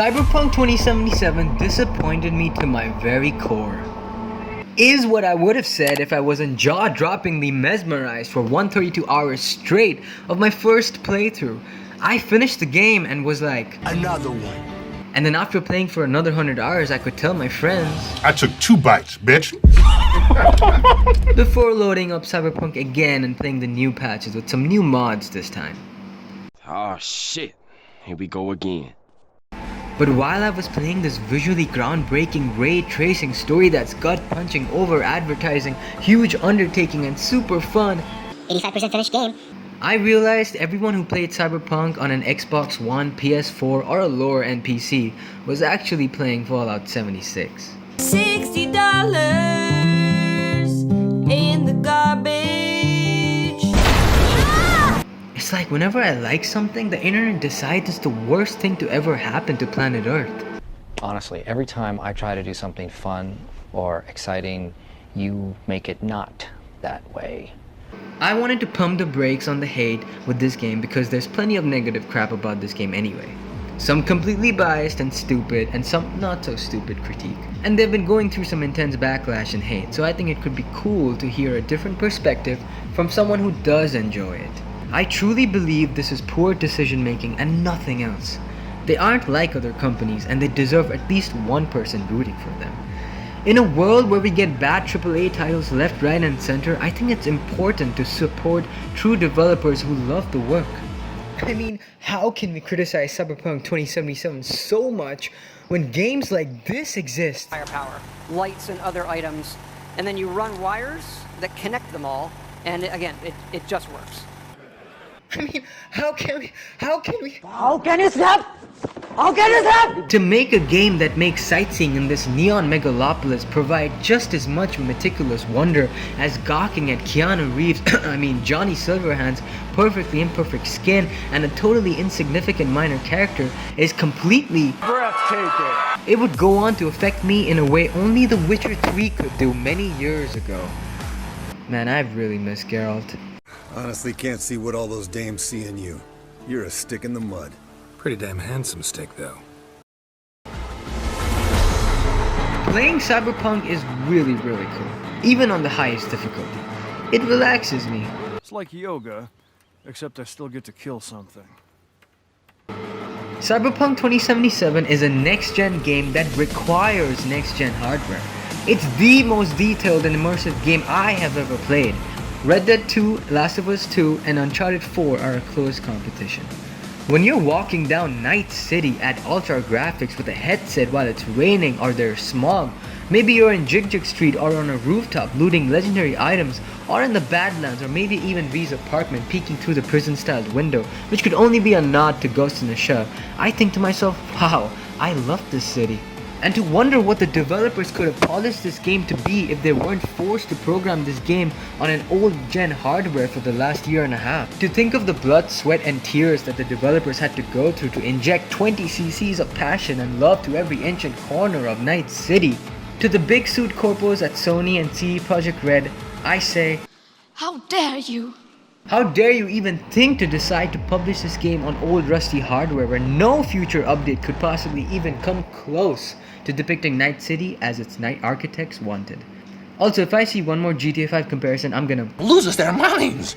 Cyberpunk 2077 disappointed me to my very core. Is what I would have said if I wasn't jaw-droppingly mesmerized for 132 hours straight of my first playthrough. I finished the game and was like, another one. And then after playing for another 100 hours, I could tell my friends. I took 2 bites, bitch. Before loading up Cyberpunk again and playing the new patches with some new mods this time. Oh shit, here we go again. But while I was playing this visually groundbreaking ray tracing story that's gut-punching, over-advertising, huge undertaking and super fun, 85% finished game, I realized everyone who played Cyberpunk on an Xbox One, PS4 or a lower end PC was actually playing Fallout 76. $60 in the garbage. It's like whenever I like something, the internet decides it's the worst thing to ever happen to planet Earth. Honestly, every time I try to do something fun or exciting, you make it not that way. I wanted to pump the brakes on the hate with this game because there's plenty of negative crap about this game anyway. Some completely biased and stupid, and some not so stupid critique. And they've been going through some intense backlash and hate, so I think it could be cool to hear a different perspective from someone who does enjoy it. I truly believe this is poor decision making and nothing else. They aren't like other companies and they deserve at least one person rooting for them. In a world where we get bad AAA titles left, right and center, I think it's important to support true developers who love the work. I mean, how can we criticize Cyberpunk 2077 so much when games like this exist? Firepower, lights and other items, and then you run wires that connect them all, and again, it just works. I mean, how can you stop? To make a game that makes sightseeing in this neon megalopolis provide just as much meticulous wonder as gawking at Keanu Reeves, Johnny Silverhand's perfectly imperfect skin and a totally insignificant minor character is completely breathtaking. It would go on to affect me in a way only The Witcher 3 could do many years ago. Man, I've really missed Geralt. Honestly, can't see what all those dames see in you. You're a stick in the mud. Pretty damn handsome stick, though. Playing Cyberpunk is really cool, even on the highest difficulty. It relaxes me. It's like yoga, except I still get to kill something. Cyberpunk 2077 is a next-gen game that requires next-gen hardware. It's the most detailed and immersive game I have ever played. Red Dead 2, Last of Us 2, and Uncharted 4 are a close competition. When you're walking down Night City at ultra graphics with a headset while it's raining or there's smog, maybe you're in Jig Street or on a rooftop looting legendary items, or in the Badlands or maybe even V's apartment peeking through the prison-styled window, which could only be a nod to Ghost in the Shell, I think to myself, wow, I love this city. And to wonder what the developers could have polished this game to be if they weren't forced to program this game on an old-gen hardware for the last year and a half. To think of the blood, sweat and tears that the developers had to go through to inject 20 cc's of passion and love to every inch and corner of Night City. To the big suit corpos at Sony and CD Projekt Red, I say, How dare you? how dare you even think to decide to publish this game on old rusty hardware where no future update could possibly even come close to depicting Night City as its night architects wanted. Also, if I see one more GTA 5 comparison, I'm gonna Loses their minds!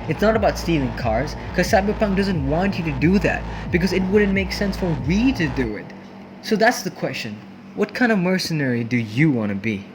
It's not about stealing cars, cause Cyberpunk doesn't want you to do that, because it wouldn't make sense for we to do it. So that's the question. What kind of mercenary do you want to be?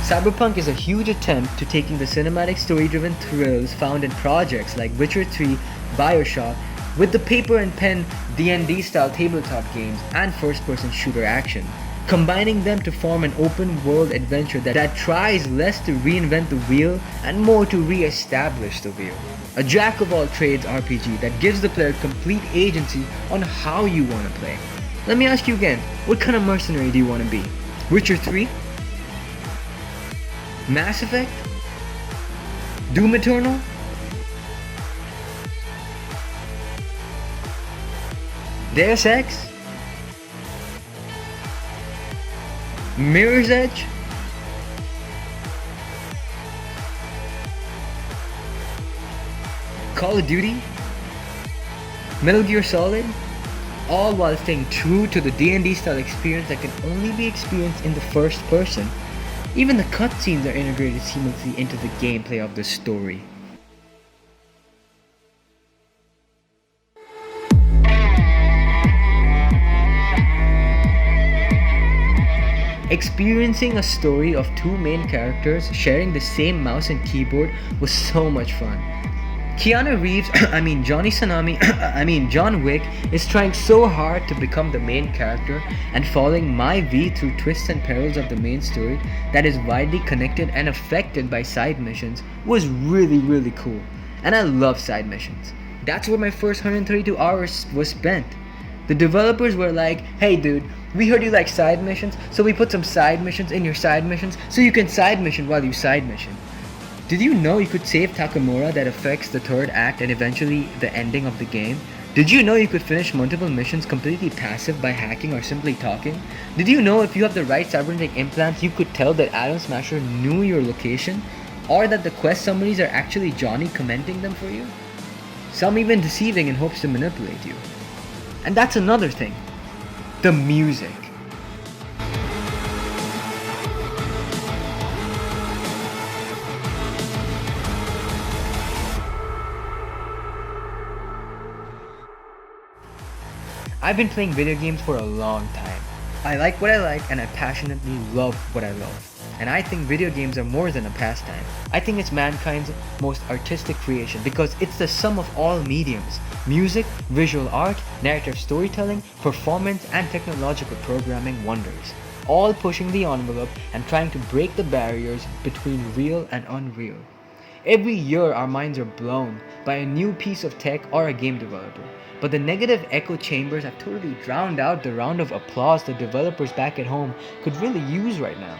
Cyberpunk is a huge attempt to taking the cinematic story-driven thrills found in projects like Witcher 3, Bioshock, with the paper and pen D&D-style tabletop games and first-person shooter action, combining them to form an open-world adventure that tries less to reinvent the wheel and more to re-establish the wheel. A jack-of-all-trades RPG that gives the player complete agency on how you want to play. Let me ask you again, what kind of mercenary do you want to be? Witcher 3? Mass Effect? Doom Eternal? Deus Ex? Mirror's Edge? Call of Duty? Metal Gear Solid, all while staying true to the D&D style experience that can only be experienced in the first person. Even the cutscenes are integrated seamlessly into the gameplay of the story. Experiencing a story of two main characters sharing the same mouse and keyboard was so much fun. Keanu Reeves, John Wick is trying so hard to become the main character and following my V through twists and perils of the main story that is widely connected and affected by side missions was really cool. And I love side missions. That's where my first 132 hours was spent. The developers were like, hey dude, we heard you like side missions, so we put some side missions in your side missions so you can side mission while you side mission. Did you know you could save Takamura that affects the third act and eventually the ending of the game? Did you know you could finish multiple missions completely passive by hacking or simply talking? Did you know if you have the right cybernetic implants you could tell that Atom Smasher knew your location? Or that the quest summaries are actually Johnny commenting them for you? Some even deceiving in hopes to manipulate you. And that's another thing. The music. I've been playing video games for a long time. I like what I like and I passionately love what I love. And I think video games are more than a pastime. I think it's mankind's most artistic creation because it's the sum of all mediums: music, visual art, narrative storytelling, performance, and technological programming wonders. All pushing the envelope and trying to break the barriers between real and unreal. Every year our minds are blown by a new piece of tech or a game developer. But the negative echo chambers have totally drowned out the round of applause the developers back at home could really use right now.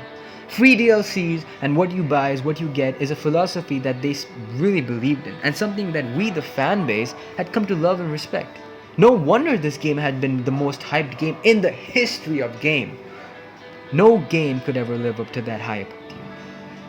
Free DLCs and what you buy is what you get is a philosophy that they really believed in, and something that we, the fan base, had come to love and respect. No wonder this game had been the most hyped game in the history of game. No game could ever live up to that hype.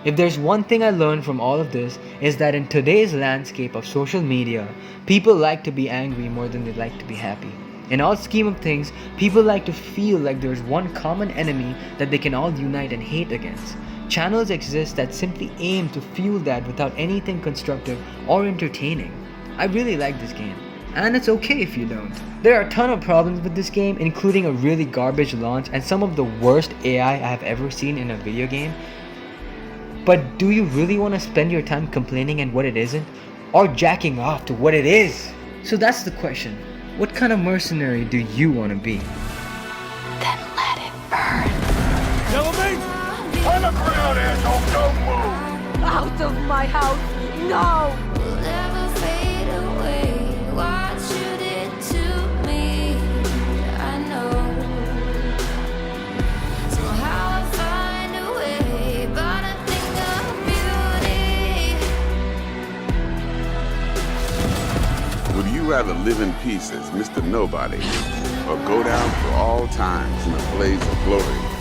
If there's one thing I learned from all of this, is that in today's landscape of social media, people like to be angry more than they like to be happy. In all scheme of things, people like to feel like there's one common enemy that they can all unite and hate against. Channels exist that simply aim to fuel that without anything constructive or entertaining. I really like this game, and it's okay if you don't. There are a ton of problems with this game, including a really garbage launch and some of the worst AI I have ever seen in a video game. But do you really want to spend your time complaining at what it isn't? Or jacking off to what it is? So that's the question. What kind of mercenary do you want to be? Then let it burn. On the ground, asshole! Don't move! Out of my house! No! Will never fade away. What you did to me, I know. So how I find a way, but I think of beauty. Would you rather live in peace as Mr. Nobody, or go down for all times in a blaze of glory?